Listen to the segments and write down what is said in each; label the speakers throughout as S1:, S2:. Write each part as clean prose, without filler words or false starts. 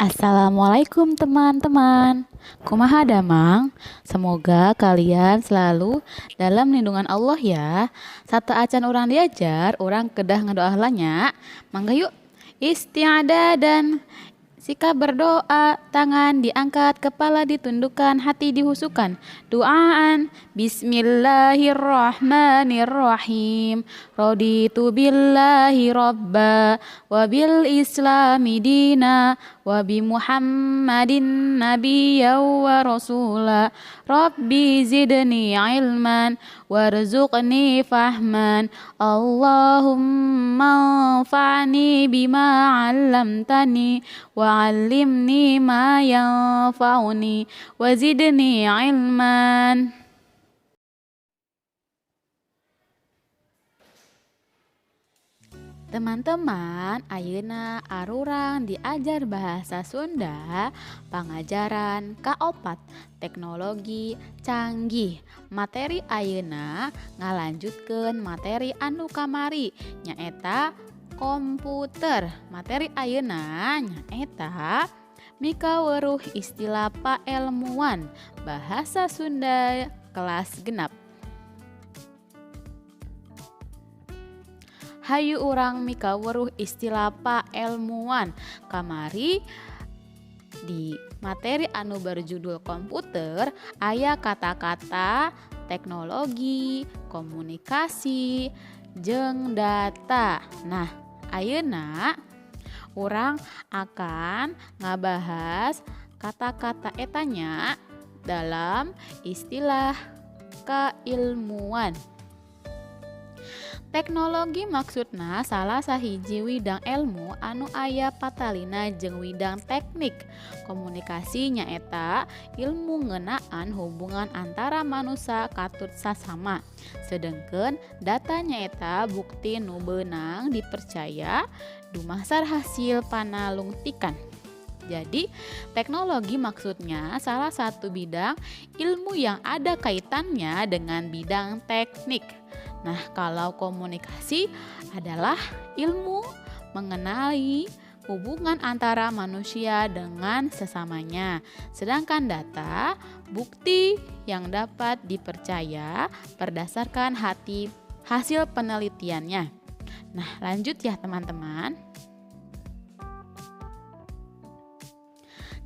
S1: Assalamualaikum teman-teman. Kumaha damang? Semoga kalian selalu dalam lindungan Allah ya. Satu acan orang diajar, orang kedah ngedoahlanya. Mangga yuk istiada dan sikap berdoa, tangan diangkat, kepala ditundukkan, hati dihusukan. Doaan, Bismillahirrahmanirrahim. Raditu billahi robba, wabil islami dina, wabi muhammadin nabiyya wa rasula. Rabbi zidni ilman, warzuqni fahman. Allahumma anfa'ni bima 'allamtani wa'allimni ma yanfa'uni wazidni ilman. Teman-teman, ayeuna arurang diajar bahasa Sunda, pangajaran kaopat, teknologi canggih. Materi ayeuna ngalanjutkeun materi anu kamari, nyaeta komputer. Materi ayeuna nyaeta mikaweuruh istilah paelmuan bahasa Sunda kelas genap. Hayu urang mikaweuruh istilah paelmuan. Kamari di materi anu berjudul komputer aya kata-kata teknologi, komunikasi, jeung data. Nah, ayeuna urang akan ngabahas kata-kata etanya dalam istilah keilmuan. Teknologi maksudna salah sahiji widang ilmu anu aya patalina jeung widang teknik. Komunikasi nyaeta ilmu ngeunaan hubungan antara manusia katut sasama. Sedengkeun data nyaeta bukti nu beunang dipercaya dumasar hasil panalungtikan. Jadi, teknologi maksudnya salah satu bidang ilmu yang ada kaitannya dengan bidang teknik. Nah, kalau komunikasi adalah ilmu mengenali hubungan antara manusia dengan sesamanya. Sedangkan data, bukti yang dapat dipercaya berdasarkan hasil penelitiannya. Nah, lanjut ya teman-teman.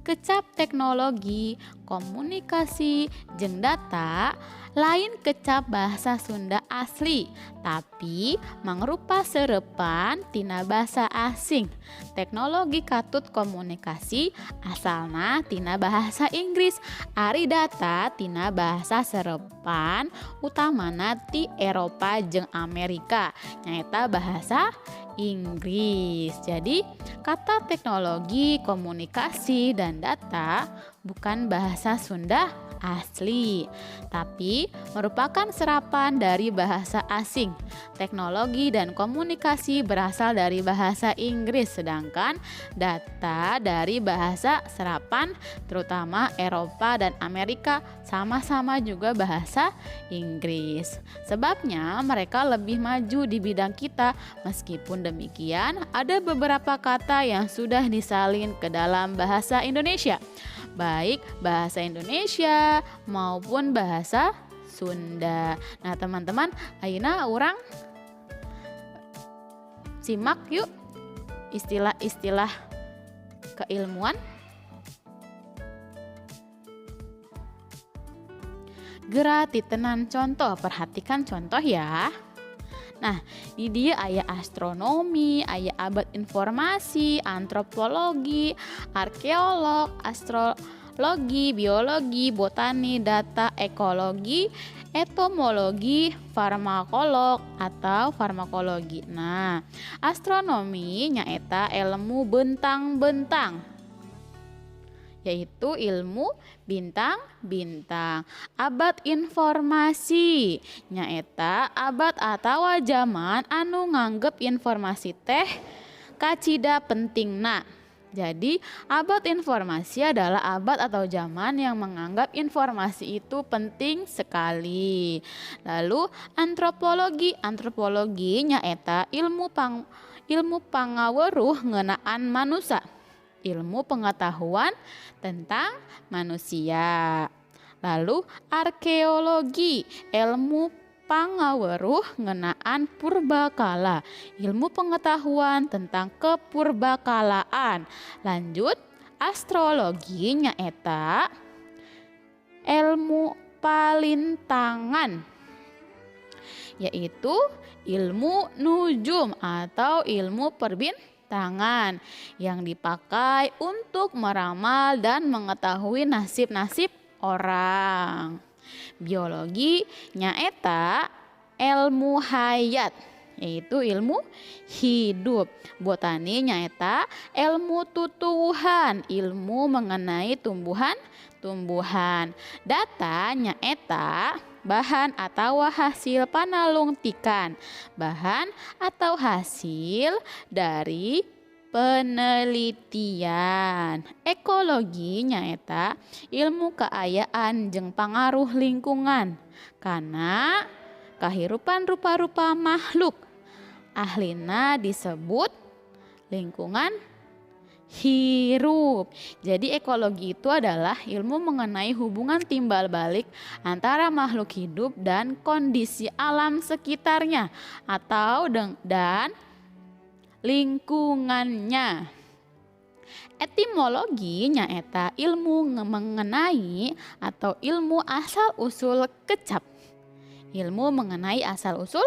S1: Kecap teknologi, komunikasi, jeung data lain kecap bahasa Sunda asli, tapi mangrupa seurepan tina bahasa asing. Teknologi katut komunikasi asalna tina bahasa Inggris, ari data tina bahasa seurepan utamana ti Eropa jeung Amerika, nyaeta bahasa Inggris. Jadi, kata teknologi, komunikasi, dan data bukan bahasa Sunda asli, tapi merupakan serapan dari bahasa asing. Teknologi dan komunikasi berasal dari bahasa Inggris, sedangkan data dari bahasa serapan terutama Eropa dan Amerika sama-sama juga bahasa Inggris. Sebabnya mereka lebih maju di bidang kita. Meskipun demikian, ada beberapa kata yang sudah disalin ke dalam bahasa Indonesia, baik bahasa Indonesia maupun bahasa Sunda. Nah, teman-teman, ayeuna urang simak yuk istilah-istilah keilmuan. Geura titenan contoh, perhatikan contoh ya. Nah, di dia aya astronomi, aya abad informasi, antropologi, arkeolog, astrologi, biologi, botani, data, ekologi, etomologi, farmakolog atau farmakologi. Nah, astronomi nyaeta ilmu bentang-bentang, yaitu ilmu bintang-bintang. Abad informasi nyaeta abad atawa zaman anu nganggep informasi teh kacida pentingna. Jadi abad informasi adalah abad atau zaman yang menganggap informasi itu penting sekali. Lalu antropologi nyaeta ilmu pangaweuruh ngeunaan manusia. ilmu pengetahuan tentang manusia. Lalu arkeologi, ilmu pangaweruh ngenaan purbakala, ilmu pengetahuan tentang kepurbakalaan. Lanjut, astrologi nyaeta ilmu palintangan, yaitu ilmu nujum atau ilmu perbintangan yang dipakai untuk meramal dan mengetahui nasib-nasib orang. Biologi nyaeta ilmu hayat, yaitu ilmu hidup. Botani nyaeta ilmu tutuwuhan, ilmu mengenai tumbuhan. Data nyaeta bahan atau hasil panalungtikan, bahan atau hasil dari penelitian. Ekologi nyaeta ilmu keayaan jeung pangaruh lingkungan karena kahirupan rupa-rupa makhluk. Ahlina disebut lingkungan hirup. Jadi ekologi itu adalah ilmu mengenai hubungan timbal balik antara makhluk hidup dan kondisi alam sekitarnya atau dan lingkungannya. Etimologi nyaeta ilmu mengenai atau ilmu asal usul kecap, ilmu mengenai asal usul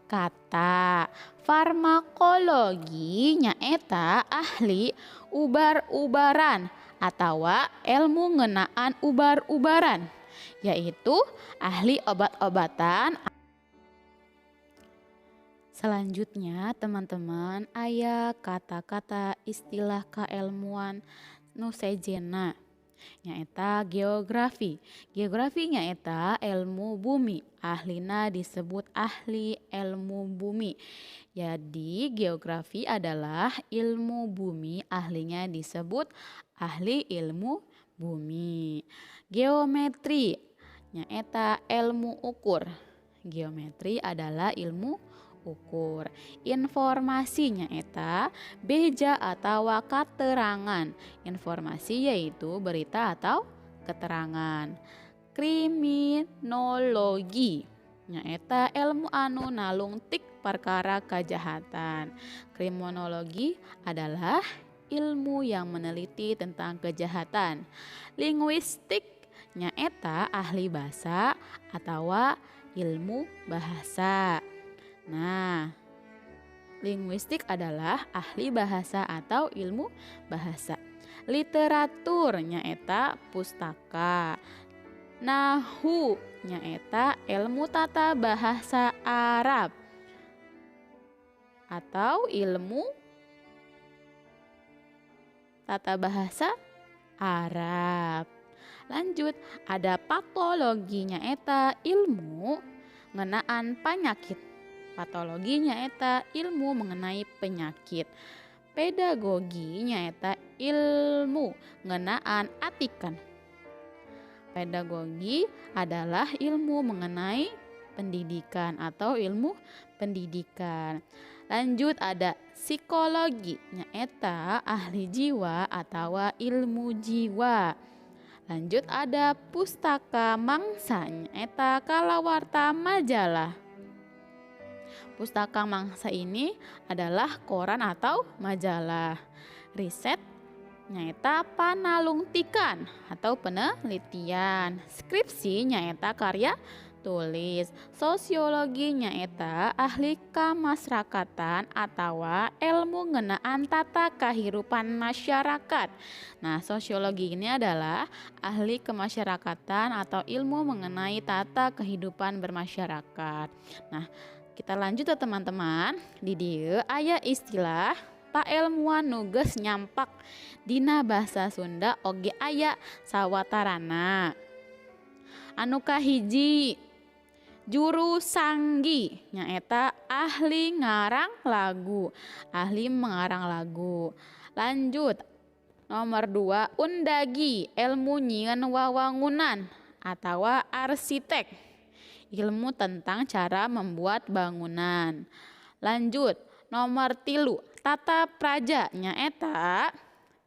S1: kata. Farmakologi nyaeta ahli ubar-ubaran atau ilmu ngenaan ubar-ubaran, yaitu ahli obat-obatan. Selanjutnya teman-teman, aya kata-kata istilah kailmuan nu sejena nyaeta geografi. Geografi nyaeta ilmu bumi, ahlina disebut ahli ilmu bumi. Jadi geografi adalah ilmu bumi, ahlinya disebut ahli ilmu bumi. Geometri nyaeta ilmu ukur. Geometri adalah ilmu ukur. Informasi nyaeta beja atau keterangan. Informasi yaitu berita atau keterangan. Kriminologi nyaeta ilmu anu nalungtik perkara kejahatan. Kriminologi adalah ilmu yang meneliti tentang kejahatan. Linguistik nyaeta ahli bahasa atau ilmu bahasa. Nah, linguistik adalah ahli bahasa atau ilmu bahasa. Literatur nyaeta pustaka. Nahu nyaeta ilmu tata bahasa Arab atau ilmu tata bahasa Arab. Lanjut, ada patologi nyaeta ilmu ngenaan penyakit. Patologi nyaeta ilmu mengenai penyakit. Pedagogi nyaeta ilmu ngenaan atikan. Pedagogi adalah ilmu mengenai pendidikan atau ilmu pendidikan. Lanjut, ada psikologi nyaeta ahli jiwa atau ilmu jiwa. Lanjut, ada pustaka mangsa nyaeta kalawarta majalah. Pustaka mangsa ini adalah koran atau majalah. Riset nyaeta panalungtikan atau penelitian. Skripsi nyaeta karya tulis. Sosiologi nyaeta ahli kamasrakatan atau ilmu ngenaan tata kehidupan masyarakat. Nah, sosiologi ini adalah ahli kemasyarakatan atau ilmu mengenai tata kehidupan bermasyarakat. Nah, kita lanjut ya teman-teman. Di dieu aya istilah pailmuan nuges nyampak dina bahasa Sunda oge aya sawatarana. Anu kahiji juru sanggi nyaeta ahli ngarang lagu, ahli mengarang lagu. Lanjut, nomor 2 undagi ilmu nyieun wawangunan atau arsitek, ilmu tentang cara membuat bangunan. Lanjut, nomor 3 tata praja nyaeta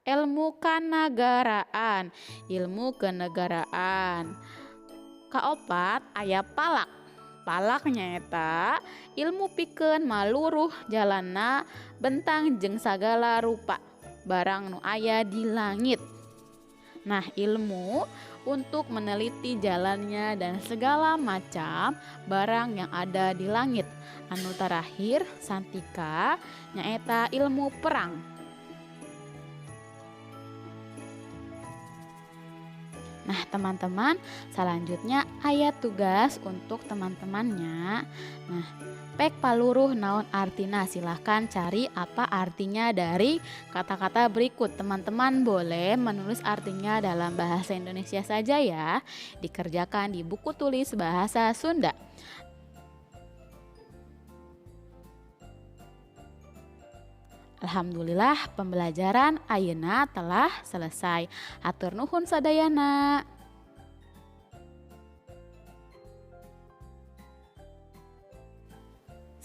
S1: ilmu kanagaraan, ilmu kenegaraan. Kaopat aya palak. Palak nyaeta ilmu pikeun maluruh jalanna bentang jeung sagala rupa barang nu aya di langit. Nah, ilmu untuk meneliti jalannya dan segala macam barang yang ada di langit. Anu terakhir santika nyaeta ilmu perang. Nah, teman-teman, selanjutnya aya tugas untuk teman-temannya. Nah, pek paluruh naon artina, silahkan cari apa artinya dari kata-kata berikut. Teman-teman boleh menulis artinya dalam bahasa Indonesia saja ya. Dikerjakan di buku tulis bahasa Sunda. Alhamdulillah pembelajaran ayeuna telah selesai. Hatur nuhun sadayana.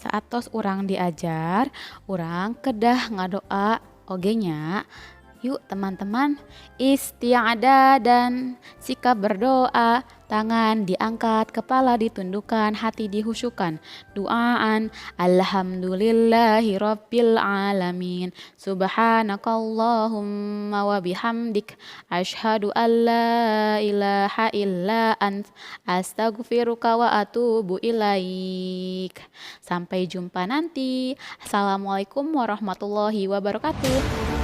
S1: Saatos urang diajar, urang kedah ngadoa ogenya. Yuk teman-teman, isti'adah dan sikap berdoa, tangan diangkat, kepala ditundukkan, hati dihusyukan. Doaan, alhamdulillahi rabbil alamin. Subhanakallahumma wa bihamdik. Ashhadu an la ilaha illa ant. Astaghfiruka wa atubu ilaik. Sampai jumpa nanti. Assalamualaikum warahmatullahi wabarakatuh.